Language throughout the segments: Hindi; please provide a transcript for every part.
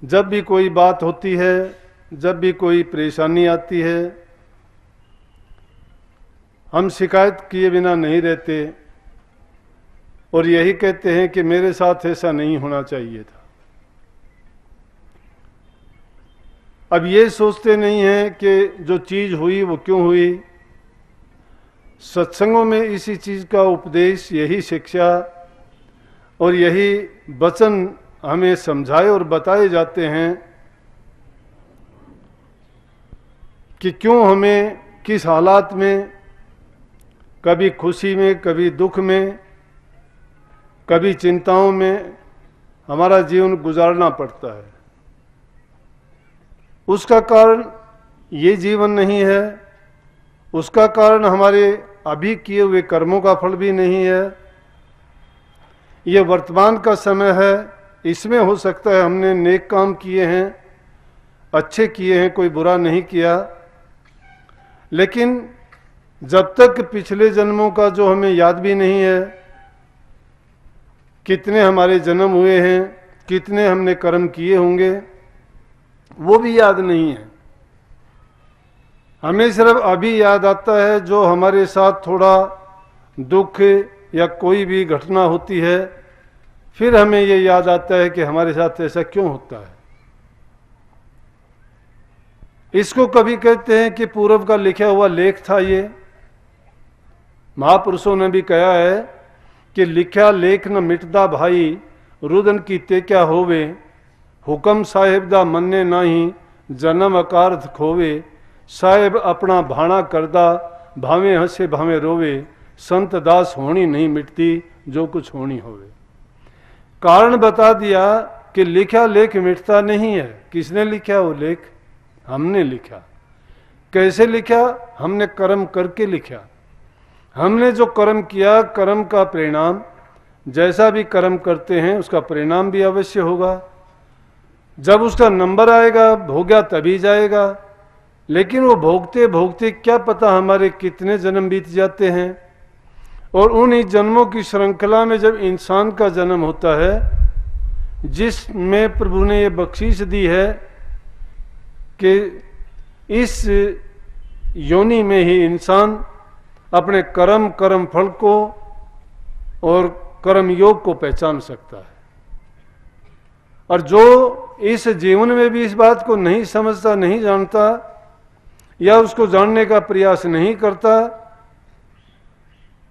जब भी कोई बात होती है, जब भी कोई परेशानी आती है, हम शिकायत किए बिना नहीं रहते और यही कहते हैं कि मेरे साथ ऐसा नहीं होना चाहिए था। अब ये सोचते नहीं हैं कि जो चीज़ हुई वो क्यों हुई। सत्संगों में इसी चीज़ का उपदेश, यही शिक्षा और यही वचन हमें समझाए और बताए जाते हैं कि क्यों हमें किस हालात में, कभी खुशी में, कभी दुख में, कभी चिंताओं में हमारा जीवन गुजारना पड़ता है। उसका कारण ये जीवन नहीं है, उसका कारण हमारे अभी किए हुए कर्मों का फल भी नहीं है। ये वर्तमान का समय है, इसमें हो सकता है हमने नेक काम किए हैं, अच्छे किए हैं, कोई बुरा नहीं किया, लेकिन जब तक पिछले जन्मों का जो हमें याद भी नहीं है, कितने हमारे जन्म हुए हैं, कितने हमने कर्म किए होंगे, वो भी याद नहीं है। हमें सिर्फ अभी याद आता है जो हमारे साथ थोड़ा दुख या कोई भी घटना होती है, फिर हमें ये याद आता है कि हमारे साथ ऐसा क्यों होता है। इसको कभी कहते हैं कि पूर्व का लिखा हुआ लेख था। ये महापुरुषों ने भी कहा है कि लिखा लेख न मिटदा भाई, रुदन कीते क्या होवे, हुकम साहेब दा मन्ने नाही, जन्म अकारथ खोवे, साहेब अपना भाणा करदा, भावे हंसे भावे रोवे, संत दास होनी नहीं मिटती, जो कुछ होनी होवे। कारण बता दिया कि लिखा लेख मिटता नहीं है। किसने लिखा वो लेख? हमने लिखा। कैसे लिखा? हमने कर्म करके लिखा। हमने जो कर्म किया, कर्म का परिणाम, जैसा भी कर्म करते हैं उसका परिणाम भी अवश्य होगा। जब उसका नंबर आएगा, भोगा तभी जाएगा, लेकिन वो भोगते भोगते क्या पता हमारे कितने जन्म बीत जाते हैं। और उन ही जन्मों की श्रृंखला में जब इंसान का जन्म होता है, जिसमें प्रभु ने ये बख्शीश दी है कि इस योनि में ही इंसान अपने कर्म फल को और कर्म योग को पहचान सकता है। और जो इस जीवन में भी इस बात को नहीं समझता, नहीं जानता, या उसको जानने का प्रयास नहीं करता,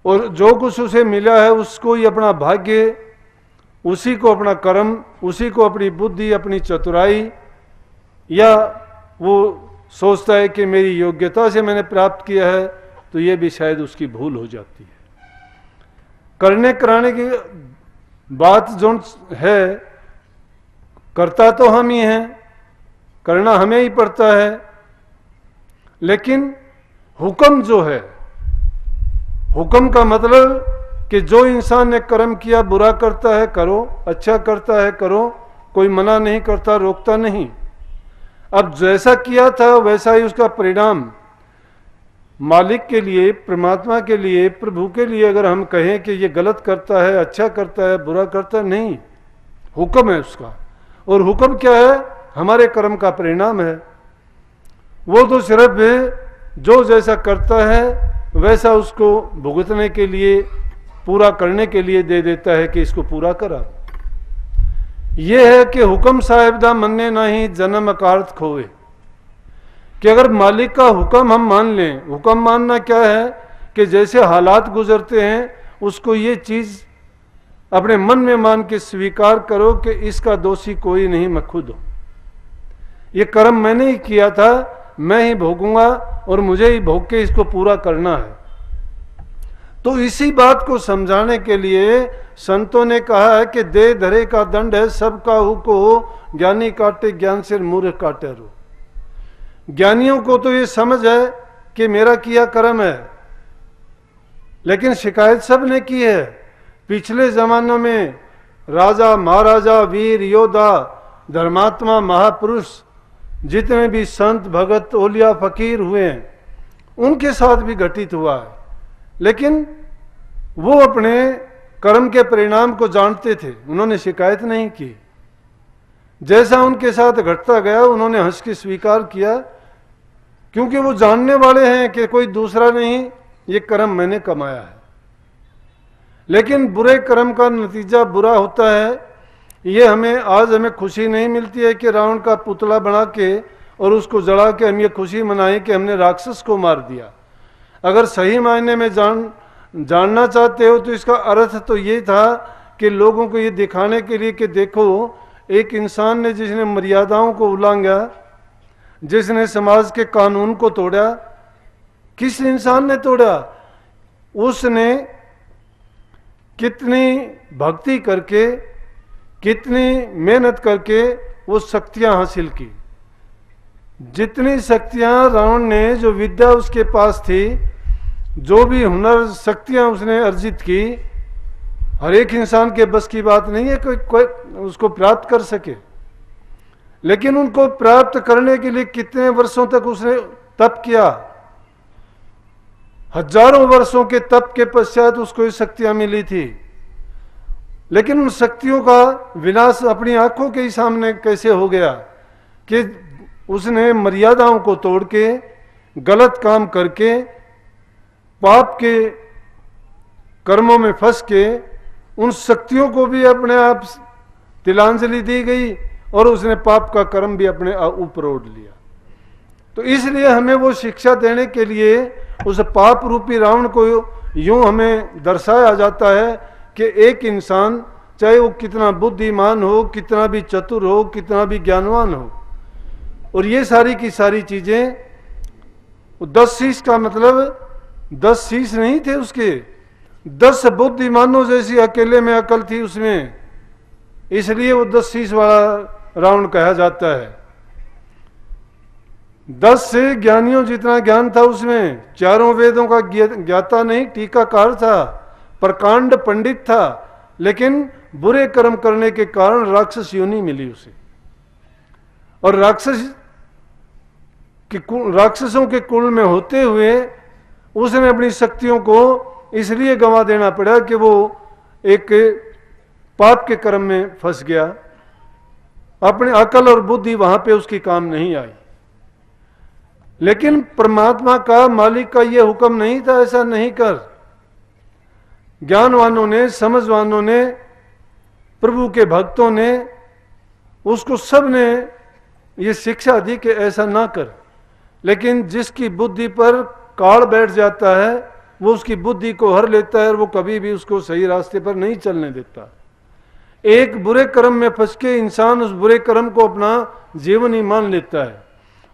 और जो कुछ उसे मिला है उसको ही अपना भाग्य, उसी को अपना कर्म, उसी को अपनी बुद्धि, अपनी चतुराई, या वो सोचता है कि मेरी योग्यता से मैंने प्राप्त किया है, तो ये भी शायद उसकी भूल हो जाती है। करने कराने की बात जो है, करता तो हम ही हैं, करना हमें ही पड़ता है, लेकिन हुक्म जो है, हुक्म का मतलब कि जो इंसान ने कर्म किया, बुरा करता है करो, अच्छा करता है करो, कोई मना नहीं करता, रोकता नहीं। अब जैसा किया था वैसा ही उसका परिणाम। मालिक के लिए, परमात्मा के लिए, प्रभु के लिए अगर हम कहें कि ये गलत करता है, अच्छा करता है, बुरा करता है, नहीं, हुक्म है उसका। और हुक्म क्या है? हमारे कर्म का परिणाम है। वो तो सिर्फ जो जैसा करता है वैसा उसको भुगतने के लिए, पूरा करने के लिए दे देता है कि इसको पूरा करा। ये है कि हुक्म साहेब दा मन्ने नहीं, जन्म अकारथ खोवे। कि अगर मालिक का हुक्म हम मान लें, हुक्म मानना क्या है कि जैसे हालात गुजरते हैं उसको ये चीज़ अपने मन में मान के स्वीकार करो कि इसका दोषी कोई नहीं, मैं खुद हूं। ये कर्म मैंने ही किया था, मैं ही भोगूंगा और मुझे ही भोग के इसको पूरा करना है। तो इसी बात को समझाने के लिए संतों ने कहा है कि दे धरे का दंड है सबका हुको, ज्ञानी काटे ज्ञान से मूर्ख काटे रो। ज्ञानियों को तो ये समझ है कि मेरा किया कर्म है, लेकिन शिकायत सब ने की है। पिछले जमानों में राजा, महाराजा, वीर, योद्धा, धर्मात्मा, महापुरुष, जितने भी संत, भगत, ओलिया, फकीर हुए हैं, उनके साथ भी घटित हुआ है, लेकिन वो अपने कर्म के परिणाम को जानते थे, उन्होंने शिकायत नहीं की। जैसा उनके साथ घटता गया उन्होंने हंस के स्वीकार किया, क्योंकि वो जानने वाले हैं कि कोई दूसरा नहीं, ये कर्म मैंने कमाया है। लेकिन बुरे कर्म का नतीजा बुरा होता है। ये आज हमें खुशी नहीं मिलती है कि रावण का पुतला बना के और उसको जला के हम ये खुशी मनाएं कि हमने राक्षस को मार दिया। अगर सही मायने में जानना चाहते हो तो इसका अर्थ तो ये था कि लोगों को ये दिखाने के लिए कि देखो, एक इंसान ने जिसने मर्यादाओं को उल्लंघा, जिसने समाज के कानून को तोड़ा, किस इंसान ने तोड़ा? उसने कितनी भक्ति करके, कितनी मेहनत करके वो शक्तियां हासिल की। जितनी शक्तियां रावण ने, जो विद्या उसके पास थी, जो भी हुनर शक्तियां उसने अर्जित की, हर एक इंसान के बस की बात नहीं है कोई उसको प्राप्त कर सके। लेकिन उनको प्राप्त करने के लिए कितने वर्षों तक उसने तप किया। हजारों वर्षों के तप के पश्चात उसको ये शक्तियां मिली थी। लेकिन उन शक्तियों का विनाश अपनी आंखों के ही सामने कैसे हो गया कि उसने मर्यादाओं को तोड़ के, गलत काम करके, पाप के कर्मों में फंस के उन शक्तियों को भी अपने आप तिलांजलि दी गई और उसने पाप का कर्म भी अपने ऊपर ओढ़ लिया। तो इसलिए हमें वो शिक्षा देने के लिए उस पाप रूपी रावण को यूं हमें दर्शाया जाता है कि एक इंसान, चाहे वो कितना बुद्धिमान हो, कितना भी चतुर हो, कितना भी ज्ञानवान हो, और ये सारी की सारी चीजें, 10 शीश का मतलब 10 शीश नहीं थे उसके, 10 बुद्धिमानों जैसी अकेले में अकल थी उसमें, इसलिए वो 10 शीश वाला रावण कहा जाता है। 10 से ज्ञानियों जितना ज्ञान था उसमें, चारों वेदों का ज्ञाता नहीं, टीकाकार था, प्रकांड पंडित था, लेकिन बुरे कर्म करने के कारण राक्षस योनि मिली उसे। और राक्षसों के कुल में होते हुए उसने अपनी शक्तियों को इसलिए गंवा देना पड़ा कि वो एक पाप के कर्म में फंस गया। अपने अकल और बुद्धि वहां पे उसकी काम नहीं आई। लेकिन परमात्मा का, मालिक का यह हुक्म नहीं था ऐसा नहीं कर। ज्ञानवानों ने, समझवानों ने, प्रभु के भक्तों ने, उसको सब ने ये शिक्षा दी कि ऐसा ना कर। लेकिन जिसकी बुद्धि पर काल बैठ जाता है वो उसकी बुद्धि को हर लेता है और वो कभी भी उसको सही रास्ते पर नहीं चलने देता। एक बुरे कर्म में फंस के इंसान उस बुरे कर्म को अपना जीवन ही मान लेता है।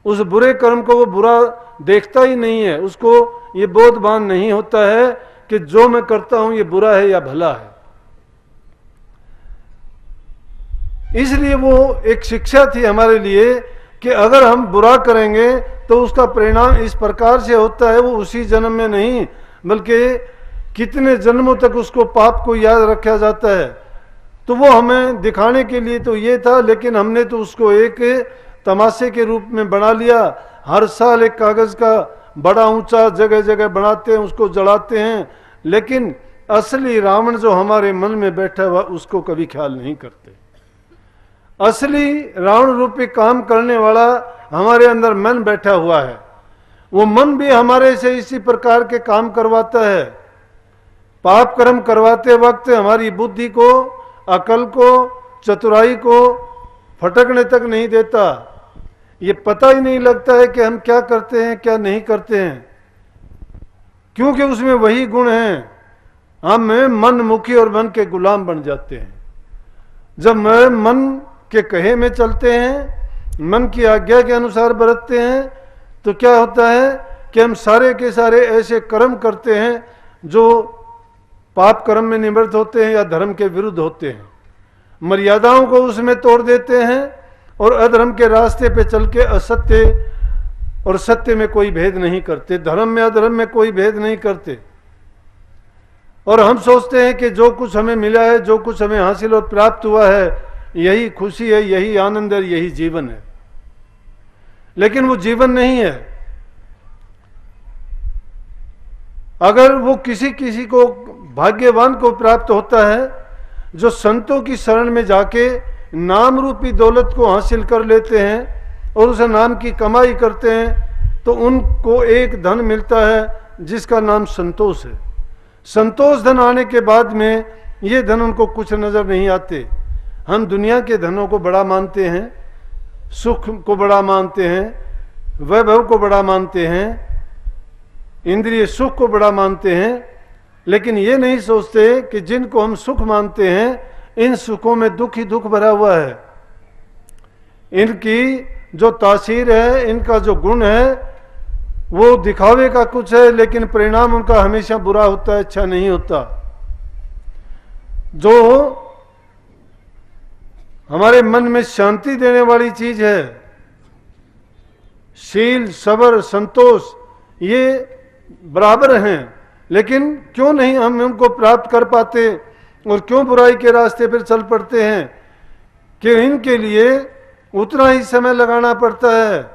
उस बुरे कर्म को वो बुरा देखता ही नहीं है, उसको ये बोधभान नहीं होता है कि जो मैं करता हूं ये बुरा है या भला है। इसलिए वो एक शिक्षा थी हमारे लिए कि अगर हम बुरा करेंगे तो उसका परिणाम इस प्रकार से होता है, वो उसी जन्म में नहीं बल्कि कितने जन्मों तक उसको पाप को याद रखा जाता है। तो वो हमें दिखाने के लिए तो ये था, लेकिन हमने तो उसको एक तमाशे के रूप में बना लिया। हर साल एक कागज का बड़ा ऊंचा जगह जगह बनाते हैं, उसको जलाते हैं, लेकिन असली रावण जो हमारे मन में बैठा हुआ उसको कभी ख्याल नहीं करते। असली रावण रूपी काम करने वाला हमारे अंदर मन बैठा हुआ है। वो मन भी हमारे से इसी प्रकार के काम करवाता है। पाप कर्म करवाते वक्त हमारी बुद्धि को, अकल को, चतुराई को फटकने तक नहीं देता। ये पता ही नहीं लगता है कि हम क्या करते हैं क्या नहीं करते हैं, क्योंकि उसमें वही गुण हैं। हम मन मुखी और मन के गुलाम बन जाते हैं। जब मन के कहे में चलते हैं, मन की आज्ञा के अनुसार बरतते हैं, तो क्या होता है कि हम सारे के सारे ऐसे कर्म करते हैं जो पाप कर्म में निवृत्त होते हैं या धर्म के विरुद्ध होते हैं। मर्यादाओं को उसमें तोड़ देते हैं और अधर्म के रास्ते पे चल के असत्य और सत्य में कोई भेद नहीं करते, धर्म में अधर्म में कोई भेद नहीं करते। और हम सोचते हैं कि जो कुछ हमें मिला है, जो कुछ हमें हासिल और प्राप्त हुआ है, यही खुशी है, यही आनंद है, यही जीवन है। लेकिन वो जीवन नहीं है। अगर वो किसी किसी को, भाग्यवान को प्राप्त होता है जो संतों की शरण में जाके नाम रूपी दौलत को हासिल कर लेते हैं और उस नाम की कमाई करते हैं तो उनको एक धन मिलता है जिसका नाम संतोष है। संतोष धन आने के बाद में ये धन उनको कुछ नज़र नहीं आते। हम दुनिया के धनों को बड़ा मानते हैं, सुख को बड़ा मानते हैं, वैभव को बड़ा मानते हैं, इंद्रिय सुख को बड़ा मानते हैं, लेकिन ये नहीं सोचते कि जिनको हम सुख मानते हैं इन सुखों में दुख ही दुख भरा हुआ है। इनकी जो तासीर है, इनका जो गुण है वो दिखावे का कुछ है, लेकिन परिणाम उनका हमेशा बुरा होता है, अच्छा नहीं होता। जो हमारे मन में शांति देने वाली चीज है, शील, सबर, संतोष, ये बराबर हैं, लेकिन क्यों नहीं हम उनको प्राप्त कर पाते और क्यों बुराई के रास्ते पर चल पड़ते हैं कि इनके लिए उतना ही समय लगाना पड़ता है,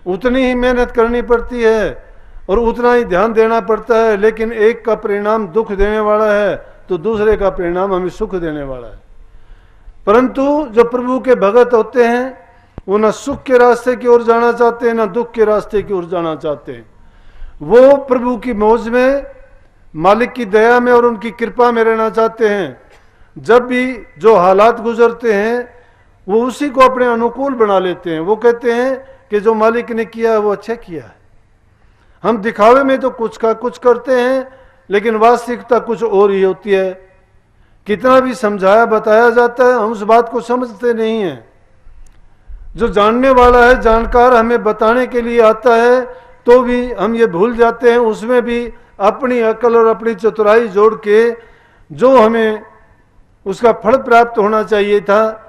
उतनी ही मेहनत करनी पड़ती है और उतना ही ध्यान देना पड़ता है, लेकिन एक का परिणाम दुख देने वाला है तो दूसरे का परिणाम हमें सुख देने वाला है। परंतु जो प्रभु के भगत होते हैं वो न सुख के रास्ते की ओर जाना चाहते हैं, न दुख के रास्ते की ओर जाना चाहते हैं। वो प्रभु की मौज में, मालिक की दया में और उनकी कृपा में रहना चाहते हैं। जब भी जो हालात गुजरते हैं वो उसी को अपने अनुकूल बना लेते हैं। वो कहते हैं कि जो मालिक ने किया है वो अच्छा किया है। हम दिखावे में तो कुछ का कुछ करते हैं, लेकिन वास्तविकता कुछ और ही होती है। कितना भी समझाया बताया जाता है, हम उस बात को समझते नहीं हैं। जो जानने वाला है, जानकार हमें बताने के लिए आता है, तो भी हम ये भूल जाते हैं, उसमें भी अपनी अकल और अपनी चतुराई जोड़ के जो हमें उसका फल प्राप्त होना चाहिए था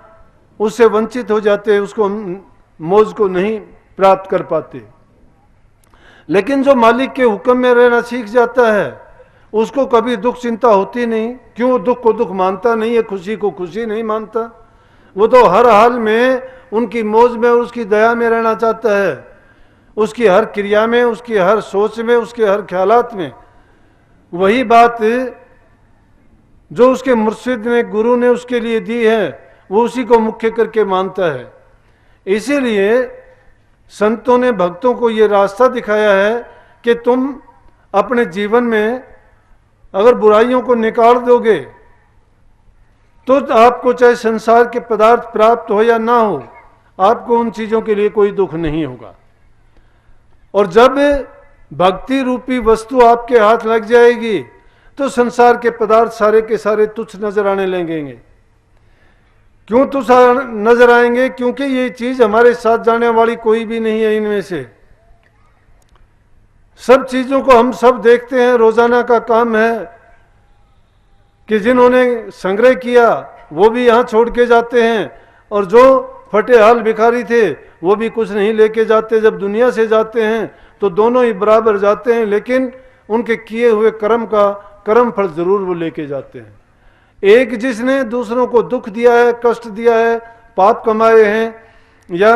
उससे वंचित हो जाते हैं, उसको मौज को नहीं प्राप्त कर पाते। लेकिन जो मालिक के हुक्म में रहना सीख जाता है उसको कभी दुख चिंता होती नहीं। क्यों? दुख को दुख मानता नहीं है, खुशी को खुशी नहीं मानता। वो तो हर हाल में उनकी मौज में और उसकी दया में रहना चाहता है, उसकी हर क्रिया में, उसकी हर सोच में, उसके हर ख्यालात में। वही बात जो उसके मुर्शिद ने, गुरु ने उसके लिए दी है वो उसी को मुख्य करके मानता है। इसीलिए संतों ने भक्तों को ये रास्ता दिखाया है कि तुम अपने जीवन में अगर बुराइयों को निकाल दोगे तो आपको चाहे संसार के पदार्थ प्राप्त हो या ना हो, आपको उन चीजों के लिए कोई दुख नहीं होगा। और जब भक्ति रूपी वस्तु आपके हाथ लग जाएगी तो संसार के पदार्थ सारे के सारे तुच्छ नजर आने लगेंगे। क्यों तुच्छ नजर आएंगे? क्योंकि ये चीज हमारे साथ जाने वाली कोई भी नहीं है। इनमें से सब चीजों को हम सब देखते हैं, रोजाना का काम है कि जिन्होंने संग्रह किया वो भी यहाँ छोड़ के जाते हैं, और जो फटे हाल भिखारी थे वो भी कुछ नहीं लेके जाते। जब दुनिया से जाते हैं तो दोनों ही बराबर जाते हैं, लेकिन उनके किए हुए कर्म का कर्म फल जरूर वो लेके जाते हैं। एक जिसने दूसरों को दुख दिया है, कष्ट दिया है, पाप कमाए हैं, या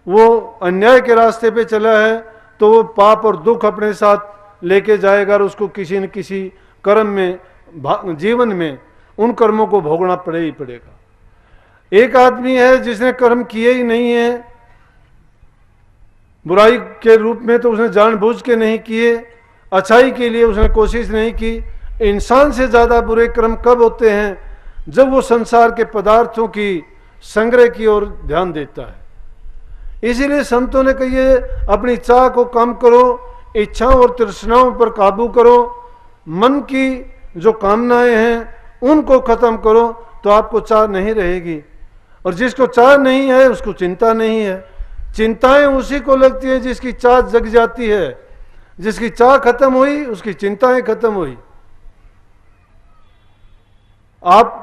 वो अन्याय के रास्ते पे चला है, तो वो पाप और दुख अपने साथ लेके जाएगा और उसको किसी न किसी कर्म में, जीवन में उन कर्मों को भोगना पड़े ही पड़ेगा। एक आदमी है जिसने कर्म किए ही नहीं है, बुराई के रूप में तो उसने जानबूझ के नहीं किए, अच्छाई के लिए उसने कोशिश नहीं की। इंसान से ज्यादा बुरे कर्म कब होते हैं? जब वो संसार के पदार्थों की संग्रह की ओर ध्यान देता है। इसीलिए संतों ने कही है, अपनी चाह को कम करो, इच्छाओं और तृष्णाओं पर काबू करो, मन की जो कामनाएं हैं उनको खत्म करो, तो आपको चाह नहीं रहेगी। और जिसको चाह नहीं है उसको चिंता नहीं है। चिंताएं उसी को लगती है जिसकी चाह जग जाती है। जिसकी चाह खत्म हुई उसकी चिंताएं खत्म हुई। आप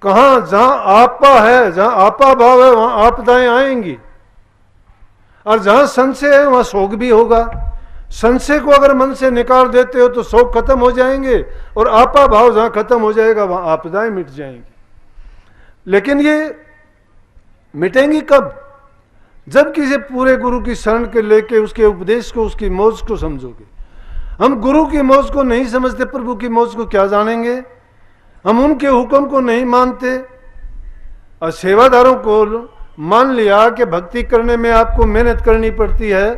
कहां, जहां आपा है, जहां आपा भाव है वहां आपदाएं आएंगी, और जहां संशय है वहां शोक भी होगा। संशय को अगर मन से निकाल देते हो तो शोक खत्म हो जाएंगे, और आपा भाव जहां खत्म हो जाएगा वहां आपदाएं मिट जाएंगी। लेकिन ये मिटेंगी कब? जब किसी पूरे गुरु की शरण के लेके उसके उपदेश को, उसकी मौज को समझोगे। हम गुरु की मौज को नहीं समझते, प्रभु की मौज को क्या जानेंगे? हम उनके हुक्म को नहीं मानते, और सेवादारों को मान लिया कि भक्ति करने में आपको मेहनत करनी पड़ती है,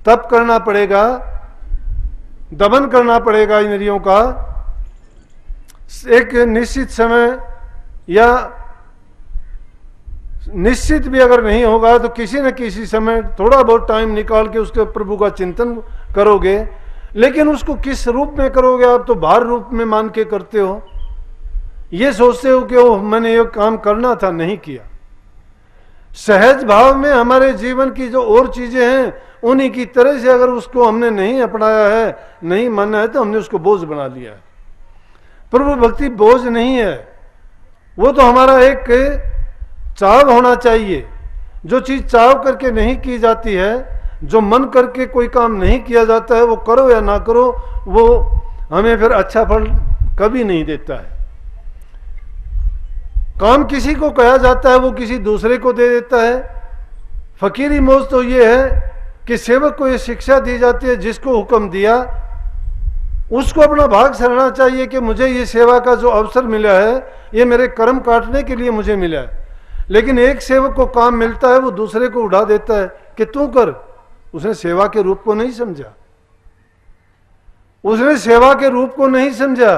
तप करना पड़ेगा, दमन करना पड़ेगा इंद्रियों का, एक निश्चित समय या निश्चित भी अगर नहीं होगा तो किसी न किसी समय थोड़ा बहुत टाइम निकाल के उसके प्रभु का चिंतन करोगे। लेकिन उसको किस रूप में करोगे? आप तो बाहर रूप में मान के करते हो, ये सोचते हो कि वो मैंने ये काम करना था, नहीं किया। सहज भाव में हमारे जीवन की जो और चीजें हैं उन्हीं की तरह से अगर उसको हमने नहीं अपनाया है, नहीं माना है, तो हमने उसको बोझ बना लिया है। प्रभु भक्ति बोझ नहीं है, वो तो हमारा एक चाव होना चाहिए। जो चीज चाव करके नहीं की जाती है, जो मन करके कोई काम नहीं किया जाता है, वो करो या ना करो, वो हमें फिर अच्छा फल कभी नहीं देता है। काम किसी को कहा जाता है, वो किसी दूसरे को दे देता है। फकीरी मौज तो ये है कि सेवक को ये शिक्षा दी जाती है, जिसको हुक्म दिया उसको अपना भाग सराहना चाहिए कि मुझे ये सेवा का जो अवसर मिला है, ये मेरे कर्म काटने के लिए मुझे मिला है। लेकिन एक सेवक को काम मिलता है, वो दूसरे को उड़ा देता है कि तू कर। उसने सेवा के रूप को नहीं समझा, उसने सेवा के रूप को नहीं समझा।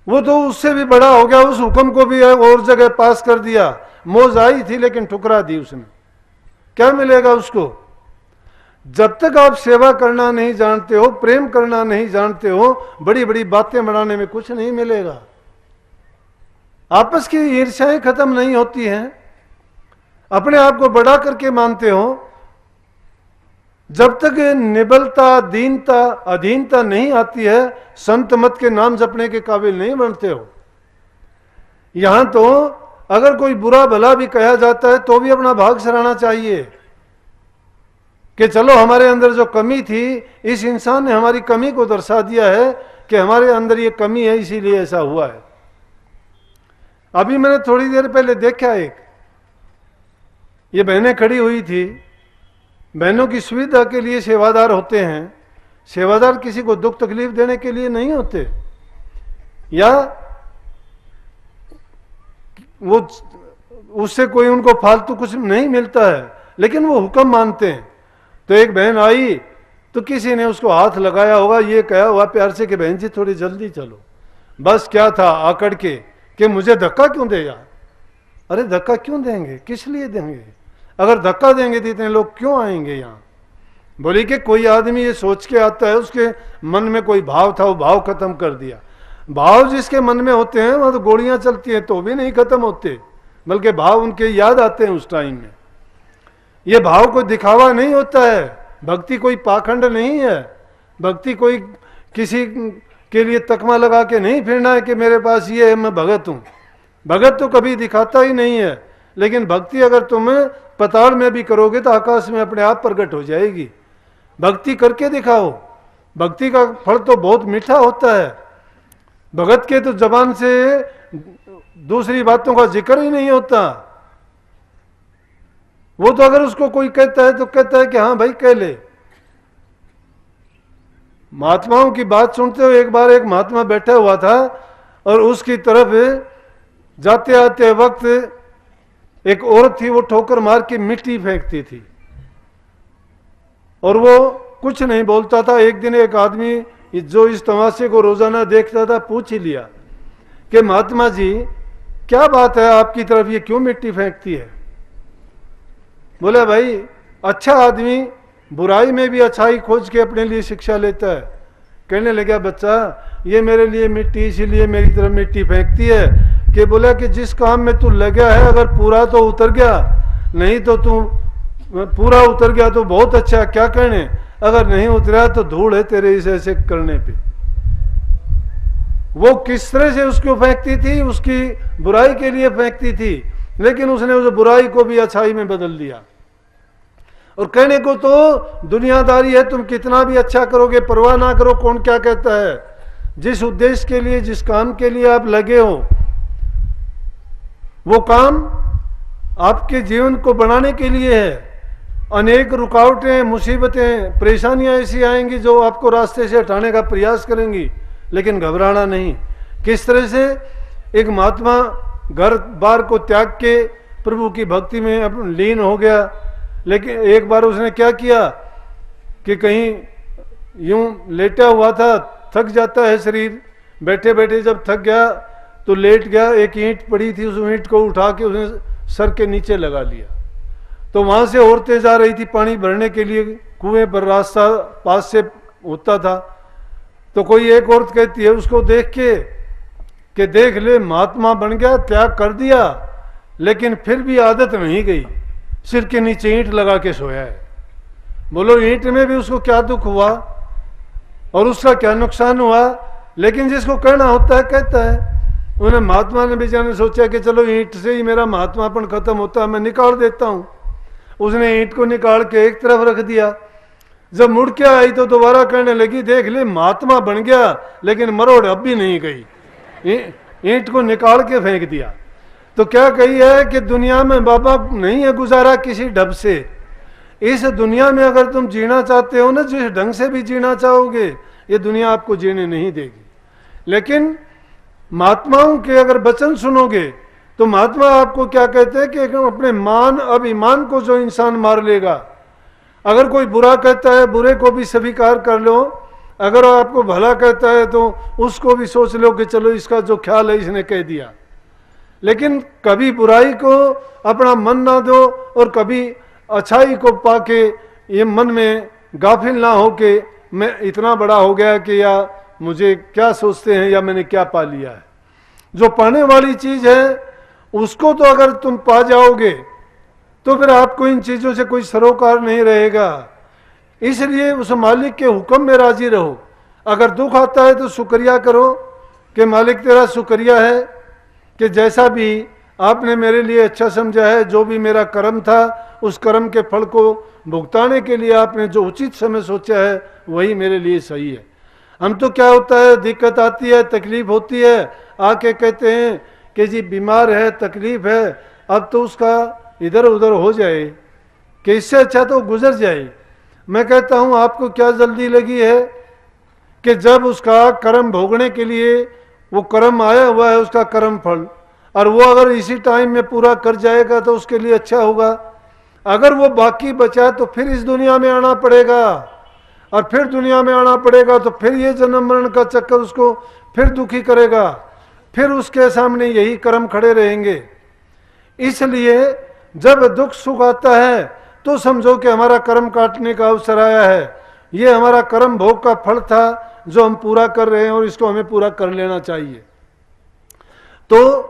वो तो उससे भी बड़ा हो गया, उस हुक्म को भी और जगह पास कर दिया। मौज आई थी लेकिन ठुकरा दी उसने। क्या मिलेगा उसको? जब तक आप सेवा करना नहीं जानते हो, प्रेम करना नहीं जानते हो, बड़ी बड़ी बातें बनाने में कुछ नहीं मिलेगा। आपस की ईर्ष्याएं खत्म नहीं होती हैं, अपने आप को बड़ा करके मानते हो। जब तक निबलता, दीनता, अधीनता नहीं आती है, संत मत के नाम जपने के काबिल नहीं बनते हो। यहां तो अगर कोई बुरा भला भी कहा जाता है तो भी अपना भाग सराहना चाहिए कि चलो हमारे अंदर जो कमी थी, इस इंसान ने हमारी कमी को दर्शा दिया है कि हमारे अंदर ये कमी है, इसीलिए ऐसा हुआ है। अभी मैंने थोड़ी देर पहले देखा, एक ये बहनें खड़ी हुई थी। बहनों की सुविधा के लिए सेवादार होते हैं। सेवादार किसी को दुख तकलीफ देने के लिए नहीं होते, या वो उससे कोई उनको फालतू कुछ नहीं मिलता है, लेकिन वो हुक्म मानते हैं। तो एक बहन आई तो किसी ने उसको हाथ लगाया होगा, ये कहा हुआ प्यार से कि बहन जी थोड़ी जल्दी चलो। बस क्या था, आकड़ के कि मुझे धक्का क्यों दे यार। अरे धक्का क्यों देंगे, किस लिए देंगे? अगर धक्का देंगे तो इतने लोग क्यों आएंगे यहाँ? बोली कि कोई आदमी ये सोच के आता है, उसके मन में कोई भाव था, वो भाव खत्म कर दिया। भाव जिसके मन में होते हैं वहां तो गोलियां चलती हैं तो भी नहीं खत्म होते, बल्कि भाव उनके याद आते हैं उस टाइम में। ये भाव कोई दिखावा नहीं होता है, भक्ति कोई पाखंड नहीं है। भक्ति कोई किसी के लिए तकमा लगा के नहीं फिरना है कि मेरे पास ये है, मैं भगत हूं। भगत तो कभी दिखाता ही नहीं है, लेकिन भक्ति अगर तुम पताल में भी करोगे तो आकाश में अपने आप प्रकट हो जाएगी। भक्ति करके दिखाओ। भक्ति का फल तो बहुत मीठा होता है। भगत के तो जबान से दूसरी बातों का जिक्र ही नहीं होता। वो तो अगर उसको कोई कहता है तो कहता है कि हाँ भाई कह ले। महात्माओं की बात सुनते हो, एक बार एक महात्मा बैठा हुआ था और उसकी तरफ जाते आते वक्त एक औरत थी, वो ठोकर मार के मिट्टी फेंकती थी और वो कुछ नहीं बोलता था। एक दिन एक आदमी जो इस तमाशे को रोजाना देखता था पूछ ही लिया कि महात्मा जी क्या बात है, आपकी तरफ ये क्यों मिट्टी फेंकती है? बोले भाई अच्छा आदमी बुराई में भी अच्छाई खोज के अपने लिए शिक्षा लेता है। कहने लगा बच्चा ये मेरे लिए मिट्टी इसीलिए मेरी तरफ मिट्टी फेंकती है कि बोला कि जिस काम में तू लगा है अगर पूरा तो उतर गया, नहीं तो तू पूरा उतर गया तो बहुत अच्छा, क्या कहने, अगर नहीं उतरा तो धूल है तेरे इस ऐसे करने पे। वो किस तरह से उसको फेंकती थी, उसकी बुराई के लिए फेंकती थी, लेकिन उसने उस बुराई को भी अच्छाई में बदल दिया। और कहने को तो दुनियादारी है, तुम कितना भी अच्छा करोगे परवाह ना करो कौन क्या कहता है। जिस उद्देश्य के लिए, जिस काम के लिए आप लगे हो, वो काम आपके जीवन को बनाने के लिए है। अनेक रुकावटें, मुसीबतें, परेशानियां ऐसी आएंगी जो आपको रास्ते से हटाने का प्रयास करेंगी, लेकिन घबराना नहीं। किस तरह से एक महात्मा घर बार को त्याग के प्रभु की भक्ति में लीन हो गया। लेकिन एक बार उसने क्या किया कि कहीं यूं लेटा हुआ था, थक जाता है शरीर, बैठे बैठे जब थक गया तो लेट गया, एक ईंट पड़ी थी, उस ईंट को उठा के उसने सर के नीचे लगा लिया। तो वहां से औरतें जा रही थी पानी भरने के लिए, कुएं पर रास्ता पास से होता था। तो कोई एक औरत कहती है उसको देख के कि देख ले महात्मा बन गया, त्याग कर दिया, लेकिन फिर भी आदत नहीं गई, सिर के नीचे ईंट लगा के सोया है। बोलो ईंट में भी उसको क्या दुख हुआ और उसका क्या नुकसान हुआ। लेकिन जिसको कहना होता है कहता है। उन्हें महात्मा ने बेचारे ने सोचा कि चलो ईंट से ही मेरा महात्मापन खत्म होता है, मैं निकाल देता हूं। उसने ईंट को निकाल के एक तरफ रख दिया। जब मुड़ के आई तो दोबारा कहने लगी देख ले महात्मा बन गया, लेकिन मरोड़ अब भी नहीं गई। ईंट को निकाल के फेंक दिया। तो क्या कही है कि दुनिया में बाबा नहीं है गुजारा किसी ढब से। इस दुनिया में अगर तुम जीना चाहते हो ना, जिस ढंग से भी जीना चाहोगे, ये दुनिया आपको जीने नहीं देगी। लेकिन महात्माओं के अगर वचन सुनोगे तो महात्मा आपको क्या कहते हैं कि अपने मान अभिमान को जो इंसान मार लेगा, अगर कोई बुरा कहता है बुरे को भी स्वीकार कर लो, अगर आपको भला कहता है तो उसको भी सोच लो कि चलो इसका जो ख्याल है इसने कह दिया। लेकिन कभी बुराई को अपना मन ना दो और कभी अच्छाई को पाके ये मन में गाफिल ना हो के मैं इतना बड़ा हो गया कि या मुझे क्या सोचते हैं या मैंने क्या पा लिया है। जो पाने वाली चीज है उसको तो अगर तुम पा जाओगे तो फिर आपको इन चीजों से कोई सरोकार नहीं रहेगा। इसलिए उस मालिक के हुक्म में राजी रहो। अगर दुख आता है तो शुक्रिया करो कि मालिक तेरा शुक्रिया है कि जैसा भी आपने मेरे लिए अच्छा समझा है, जो भी मेरा कर्म था उस कर्म के फल को भुगताने के लिए आपने जो उचित समय सोचा है वही मेरे लिए सही है। हम तो क्या होता है, दिक्कत आती है, तकलीफ होती है, आके कहते हैं कि जी बीमार है, तकलीफ है, अब तो उसका इधर उधर हो जाए कि इससे अच्छा तो गुजर जाए। मैं कहता हूं आपको क्या जल्दी लगी है कि जब उसका कर्म भोगने के लिए वो कर्म आया हुआ है, उसका कर्म फल, और वो अगर इसी टाइम में पूरा कर जाएगा तो उसके लिए अच्छा होगा। अगर वो बाकी बचा तो फिर इस दुनिया में आना पड़ेगा, और फिर दुनिया में आना पड़ेगा तो फिर ये जन्म मरण का चक्कर उसको फिर दुखी करेगा, फिर उसके सामने यही कर्म खड़े रहेंगे। इसलिए जब दुख सुख आता है तो समझो कि हमारा कर्म काटने का अवसर आया है, ये हमारा कर्म भोग का फल था जो हम पूरा कर रहे हैं और इसको हमें पूरा कर लेना चाहिए। तो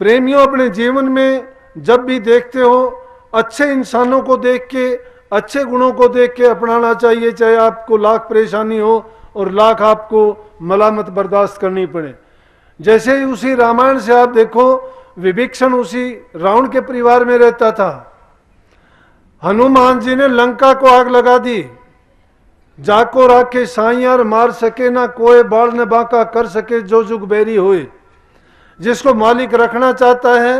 प्रेमियों अपने जीवन में जब भी देखते हो अच्छे इंसानों को देख के, अच्छे गुणों को देख के अपनाना चाहिए, चाहे आपको लाख परेशानी हो और लाख आपको मलामत बर्दाश्त करनी पड़े। जैसे ही उसी रामायण से आप देखो, विभीषण उसी रावण के परिवार में रहता था। हनुमान जी ने लंका को आग लगा दी, जाको राखे साइयार मार सके ना कोई, बाल न बांका कर सके जो जुग बैरी होए। जिसको मालिक रखना चाहता है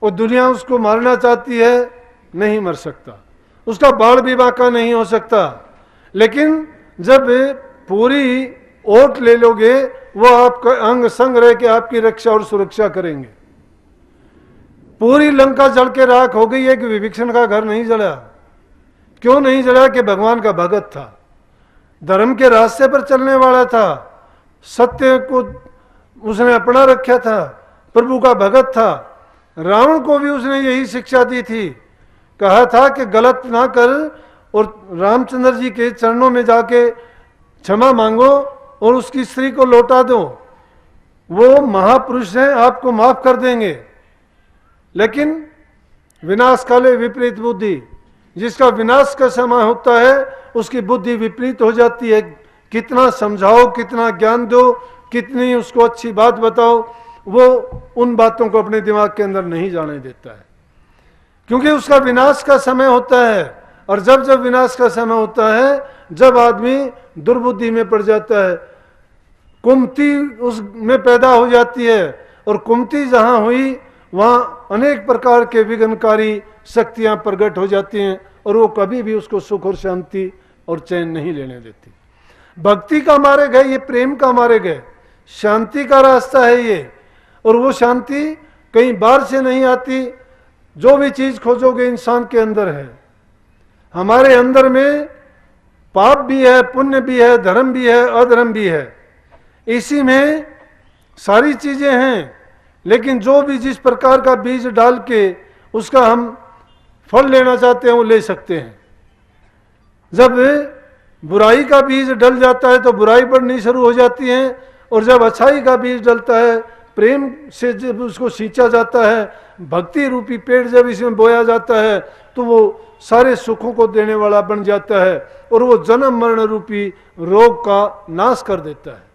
और दुनिया उसको मारना चाहती है, नहीं मर सकता, उसका बाल भी बांका नहीं हो सकता। लेकिन जब पूरी ओट ले लोगे, वो आपका अंग संग रह के आपकी रक्षा और सुरक्षा करेंगे। पूरी लंका जल के राख हो गई है कि विभीषण का घर नहीं जला। क्यों नहीं जला? कि भगवान का भगत था, धर्म के रास्ते पर चलने वाला था, सत्य को उसने अपना रखा था, प्रभु का भगत था। रावण को भी उसने यही शिक्षा दी थी, कहा था कि गलत ना कर और रामचंद्र जी के चरणों में जाके क्षमा मांगो और उसकी स्त्री को लौटा दो, वो महापुरुष हैं, आपको माफ कर देंगे। लेकिन विनाश काले विपरीत बुद्धि, जिसका विनाश का समय होता है उसकी बुद्धि विपरीत हो जाती है। कितना समझाओ, कितना ज्ञान दो, कितनी उसको अच्छी बात बताओ, वो उन बातों को अपने दिमाग के अंदर नहीं जाने देता है, क्योंकि उसका विनाश का समय होता है। और जब जब विनाश का समय होता है, जब आदमी दुर्बुद्धि में पड़ जाता है, कुमति उसमें पैदा हो जाती है, और कुमति जहां हुई वहां अनेक प्रकार के विघ्नकारी शक्तियां प्रकट हो जाती हैं, और वो कभी भी उसको सुख और शांति और चैन नहीं लेने देती। भक्ति का मार्ग है ये, प्रेम का मार्ग है, शांति का रास्ता है ये। और वो शांति कहीं बाहर से नहीं आती। जो भी चीज खोजोगे इंसान के अंदर है। हमारे अंदर में पाप भी है, पुण्य भी है, धर्म भी है, अधर्म भी है। इसी में सारी चीजें हैं। लेकिन जो भी जिस प्रकार का बीज डाल के उसका हम फल लेना चाहते हैं वो ले सकते हैं। जब बुराई का बीज डल जाता है तो बुराई बढ़नी शुरू हो जाती है, और जब अच्छाई का बीज डलता है, प्रेम से जब उसको सींचा जाता है, भक्ति रूपी पेड़ जब इसमें बोया जाता है, तो वो सारे सुखों को देने वाला बन जाता है और वो जन्म मरण रूपी रोग का नाश कर देता है।